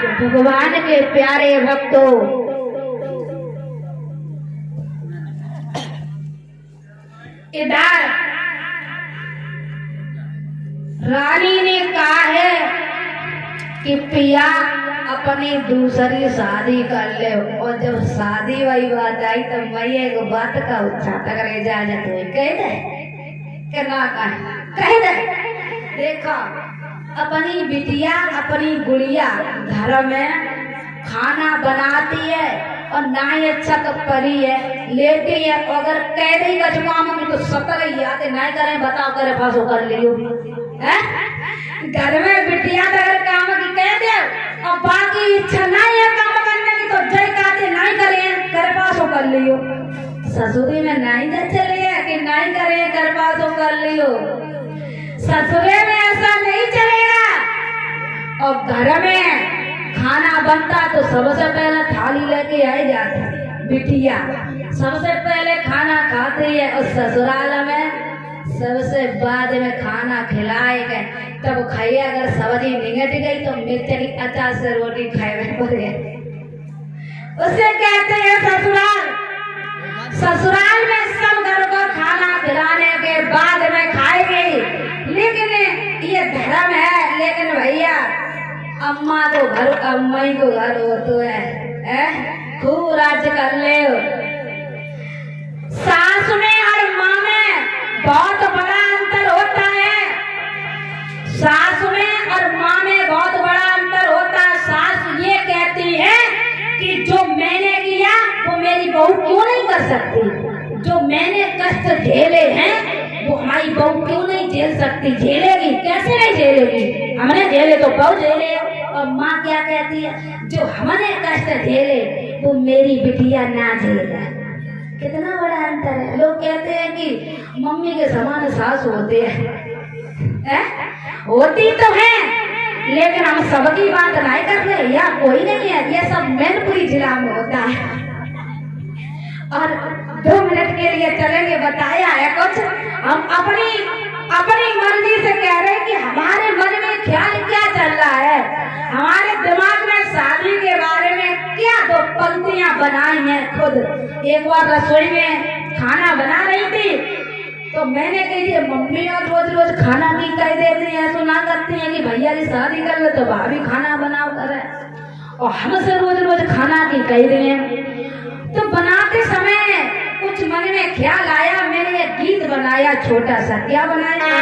भगवान के प्यारे भक्तों, इधर रानी ने कहा है कि पिया अपनी दूसरी शादी कर ले। और जब शादी वाली बात आई तो मैं एक बात का उच्चाटक कर इजाजत हुई, कह दे कि ना कह दे। देखो, अपनी बिटिया अपनी गुड़िया घर में खाना बनाती है और ना ही अच्छा परी है, लेती है। अगर कह दे कचमाम की तो सतर ही आते नहीं करें, बताओ करे फांसो कर लियो। घर में बिटिया तो अगर काम की कह दे और बाकी इच्छा नहीं है काम करने की तो जय कहते नहीं करें, करे पासो कर लियो। ससुरी में नहीं जा चले कि नहीं करे, करे पासो कर लियो। ससुरे में ऐसा नहीं चलेगा। और घर में खाना बनता तो सबसे पहले थाली लेके आई जाती बिटिया, सबसे पहले खाना खाती है। और ससुराल में सबसे बाद में खाना खिलाए गए, तब खाइए। अगर सब्जी निगट गई तो मिर्च की अचार से रोटी खाए पड़े, उसे कहते हैं ससुराल। ससुराल में सब घर को खाना खिलाने के बाद में खाएंगे, लेकिन ये धर्म है। लेकिन भैया अम्मा को घर, अम्मा को घर हो तो है खूब राज कर ले। सास में और माँ में बहुत बड़ा अंतर होता है। सास में और माँ में बहुत बड़ा अंतर होता है। सास ये कहती है कि जो मैंने किया वो मेरी बहू क्यों नहीं कर सकती, जो मैंने कष्ट झेले हैं वो हमारी बहू क्यों नहीं झेल सकती। झेलेगी, कैसे नहीं झेलेगी, हमने झेले तो बहू झेले। और माँ क्या कहती है, जो हमने कष्ट झेले वो मेरी बिटिया ना झेले। कितना बड़ा अंतर है। लोग कहते हैं कि मम्मी के समान सास होते हैं, होती तो है, लेकिन हम सबकी बात नहीं कर रहे, या कोई नहीं है, ये सब मैनपुरी जिला में होता है। और 2 मिनट के लिए चलेंगे, बताया है कुछ। हम अपनी मर्जी से कह रहे हैं कि हमारे मन में ख्याल क्या चल रहा है, हमारे दिमाग में शादी के बारे में क्या 2 पंक्तियां बनाई हैं खुद। एक बार रसोई में खाना बना रही थी तो मैंने कही थी मम्मी और रोज रोज खाना की कह देती है, सुना करती है कि भैया की शादी कर ले तो भाभी खाना बनाओ करे, और हमसे रोज रोज खाना की कह रही है। तो बनाते समय कुछ मन में ख्याल आया, मैंने एक गीत बनाया छोटा सा। क्या बनाया?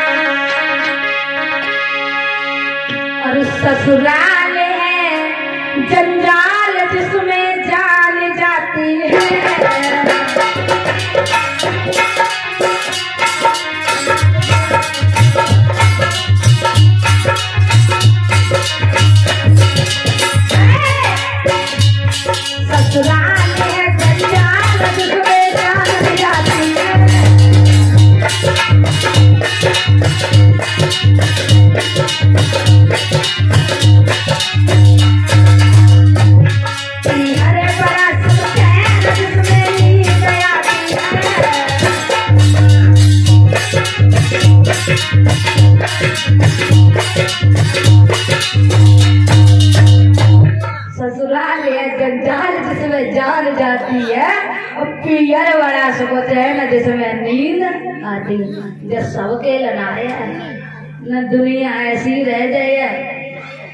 और ससुराल है जंजाल जिसमें जान जाती है, ससुराल है जंजाल जिसमें जान जाती है। ससुराल है जंजाल जिसमें जान जाती है, और पियर बड़ा सुकून है न जिसमें नींद आती। जब सबके लड़ाया न दुनिया ऐसी रह जाए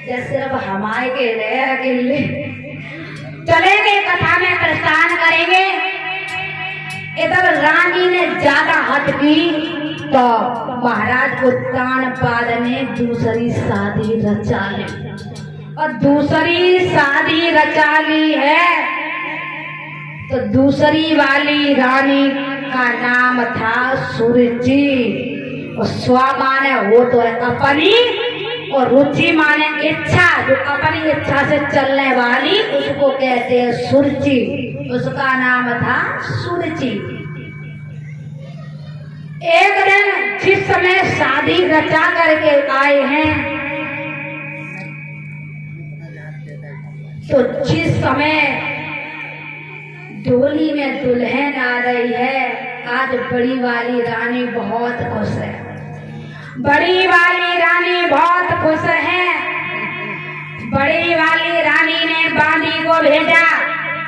जब सिर्फ हमारे के रहे अकेले। चलेंगे कथा में प्रस्थान करेंगे। इधर रानी ने ज्यादा हद की तो महाराज को तानपाद ने दूसरी शादी रचा ली, और दूसरी शादी रचा ली है तो दूसरी वाली रानी का नाम था सुरुचि। और स्व माने वो तो है अपनी, और रुचि माने इच्छा, जो अपनी इच्छा से चलने वाली उसको कहते हैं सुरुचि। उसका नाम था सुरुचि। एक दिन जिस समय शादी रचा करके आए हैं तो जिस समय डोली में दुल्हन आ रही है, आज बड़ी वाली रानी बहुत खुश है। बड़ी वाली रानी बहुत खुश है। बड़ी वाली रानी बांदी को भेजा।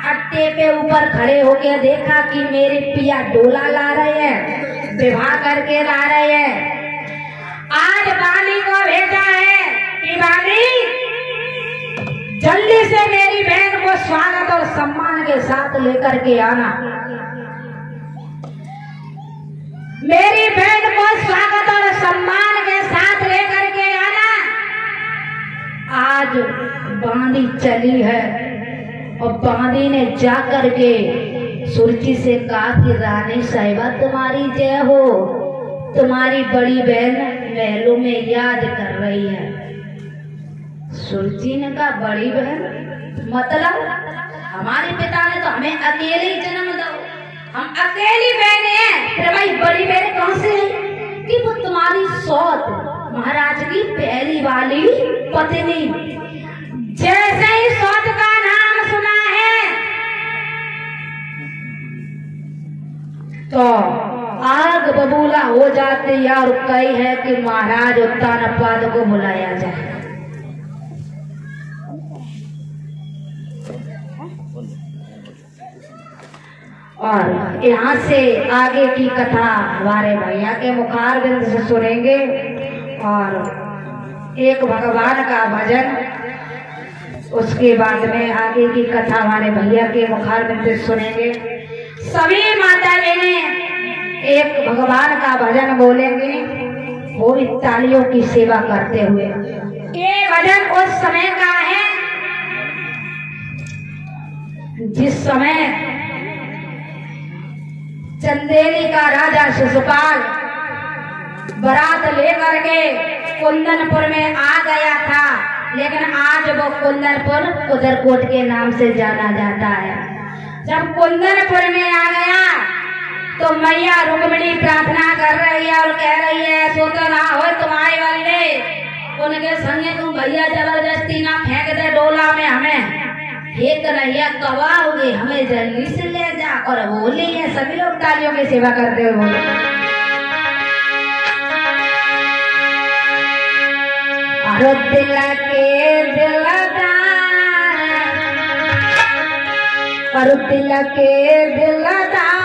अट्टे पे ऊपर खड़े होके देखा कि मेरे पिया डोला ला रहे हैं, विवाह करके ला रहे हैं। आज बांदी को भेजा है कि बांदी जल्दी से मेरी बहन को स्वागत और सम्मान के साथ लेकर के आना। मेरी बहन को स्वागत और सम्मान के साथ लेकर के आना। आज बांदी चली है और बांदी ने जाकर के सुरजी से कहा कि रानी साहिबा तुम्हारी जय हो, तुम्हारी बड़ी बहन महलों में याद कर रही है। सुरजी ने कहा बड़ी बहन मतलब हमारे पिता ने तो हमें अकेले ही जन्म दो, हम अकेली बहनें हैं, फिर भाई बड़ी बहन कहां से है? कि वो तुम्हारी सौत महाराज की पहली वाली पत्नी। जैसे ही सौत का नाम सुना है तो आग बबूला हो जाती है और कही है कि महाराज उत्तानपाद को बुलाया जाए। और यहाँ से आगे की कथा हमारे भैया के मुखारबिंद से सुनेंगे और एक भगवान का भजन, उसके बाद में आगे की कथा हमारे भैया के मुखारबिंद से सुनेंगे। सभी माता बहनें एक भगवान का भजन बोलेंगे, वो भी तालियों की सेवा करते हुए। ये भजन उस समय का है जिस समय चंदेली का राजा शिशुपाल बारात लेकर के कुंदनपुर में आ गया था, लेकिन आज वो कुंदनपुर उदरकोट के नाम से जाना जाता है। जब कुंदनपुर में आ गया तो मैया रुक्मिणी प्रार्थना कर रही है और कह रही है सोतो ना हो तुम्हारे बल्ले, उनके संगे तुम भैया जबरदस्ती ना फेंक दे डोला में, हमें एक नैया कबाओगे, हमें जल्दी से ले जा। और बोले हैं सभी लोग तालियों की सेवा करते हुए बोले अरे दिल के दिलदार, अरे दिल के दिलदार